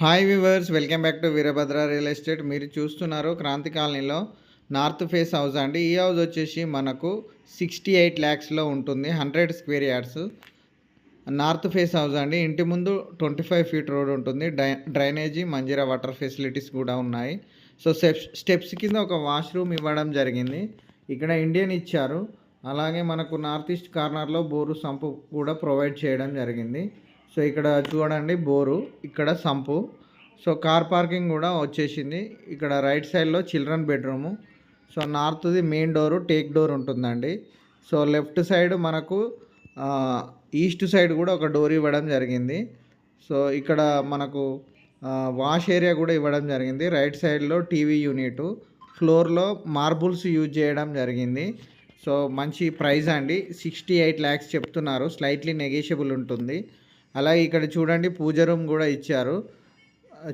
Hi viewers, welcome back to Veerabhadra real estate. మీరు చూస్తున్నారు క్రాంతి కాలనీలో నార్త్ ఫేస్ హౌస్ అండి. ఈ హౌస్ వచ్చేసి మనకు 68 ల్యాక్స్లో ఉంటుంది. 100 square yards north face house అండి. ఇంటి ముందు 25 ఫీట్ రోడ్ ఉంటుంది. డ్రైనేజీ, మంజీరా వాటర్ ఫెసిలిటీస్ కూడా ఉన్నాయి. సో స్టెప్స్ కింద ఒక వాష్రూమ్ ఇవ్వడం జరిగింది. ఇక్కడ ఇండియన్ ఇచ్చారు. అలాగే మనకు నార్త్ ఈస్ట్ కార్నర్లో బోరు సంపు కూడా ప్రొవైడ్ చేయడం జరిగింది. సో ఇక్కడ చూడండి బోరు, ఇక్కడ సంపు. సో కార్ పార్కింగ్ కూడా వచ్చేసింది. ఇక్కడ రైట్ సైడ్లో చిల్డ్రన్ బెడ్రూము. సో నార్త్ది మెయిన్ డోరు టేక్ డోర్ ఉంటుందండి. సో లెఫ్ట్ సైడ్ మనకు ఈస్ట్ సైడ్ కూడా ఒక డోర్ ఇవ్వడం జరిగింది. సో ఇక్కడ మనకు వాష్ ఏరియా కూడా ఇవ్వడం జరిగింది. రైట్ సైడ్లో టీవీ యూనిట్, ఫ్లోర్లో మార్బుల్స్ యూజ్ చేయడం జరిగింది. సో మంచి ప్రైస్ అండి. 68 ల్యాక్స్ చెప్తున్నారు. స్లైట్లీ నెగోషియబుల్ ఉంటుంది. అలాగే ఇక్కడ చూడండి పూజ రూమ్ కూడా ఇచ్చారు.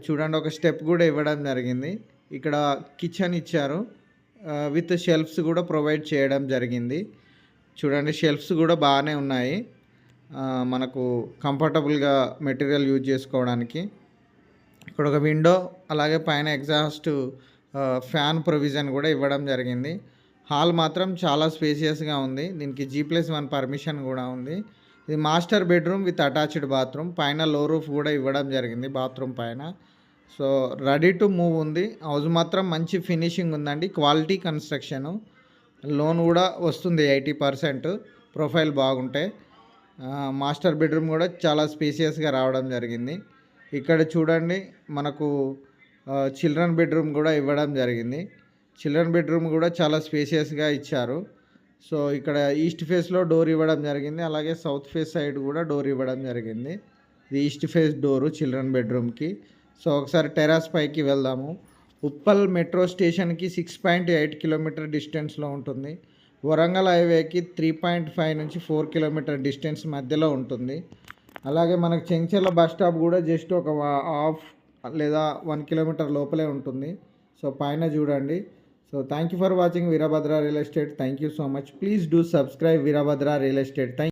చూడండి ఒక స్టెప్ కూడా ఇవ్వడం జరిగింది. ఇక్కడ కిచెన్ ఇచ్చారు, విత్ షెల్ఫ్స్ కూడా ప్రొవైడ్ చేయడం జరిగింది. చూడండి షెల్ఫ్స్ కూడా బాగానే ఉన్నాయి, మనకు కంఫర్టబుల్గా మెటీరియల్ యూజ్ చేసుకోవడానికి. ఇక్కడ ఒక విండో, అలాగే పైన ఎగ్జాస్ట్ ఫ్యాన్ ప్రొవిజన్ కూడా ఇవ్వడం జరిగింది. హాల్ మాత్రం చాలా స్పేసియస్గా ఉంది. దీనికి G+1 పర్మిషన్ కూడా ఉంది. ఇది master bedroom with attached bathroom. పైన లో రూఫ్ కూడా ఇవ్వడం జరిగింది బాత్రూమ్ పైన. సో రెడీ టు మూవ్ ఉంది. హౌస్ మాత్రం మంచి ఫినిషింగ్ ఉందండి. Quality construction. లోన్ కూడా వస్తుంది 80%, ప్రొఫైల్ బాగుంటే. మాస్టర్ బెడ్రూమ్ కూడా చాలా స్పేసియస్గా రావడం జరిగింది. ఇక్కడ చూడండి మనకు చిల్డ్రన్ బెడ్రూమ్ కూడా ఇవ్వడం జరిగింది. చిల్డ్రన్ బెడ్రూమ్ కూడా చాలా స్పేసియస్గా ఇచ్చారు. సో ఇక్కడ ఈస్ట్ ఫేస్లో డోర్ ఇవ్వడం జరిగింది. అలాగే సౌత్ ఫేస్ సైడ్ కూడా డోర్ ఇవ్వడం జరిగింది. ఇది ఈస్ట్ ఫేస్ డోరు చిల్డ్రన్ బెడ్రూమ్కి. సో ఒకసారి టెరాస్ పైకి వెళ్దాము. ఉప్పల్ మెట్రో స్టేషన్కి 6.8 కిలోమీటర్ డిస్టెన్స్లో ఉంటుంది. వరంగల్ హైవేకి 3.5 నుంచి 4 కిలోమీటర్ డిస్టెన్స్ మధ్యలో ఉంటుంది. అలాగే మనకు చెంచర్ల బస్ స్టాప్ కూడా జస్ట్ ఒక హాఫ్ లేదా 1 కిలోమీటర్ లోపలే ఉంటుంది. సో పైన చూడండి. So thank you for watching Virabhadra Real Estate. Thank you so much. Please do subscribe Virabhadra Real Estate. Thank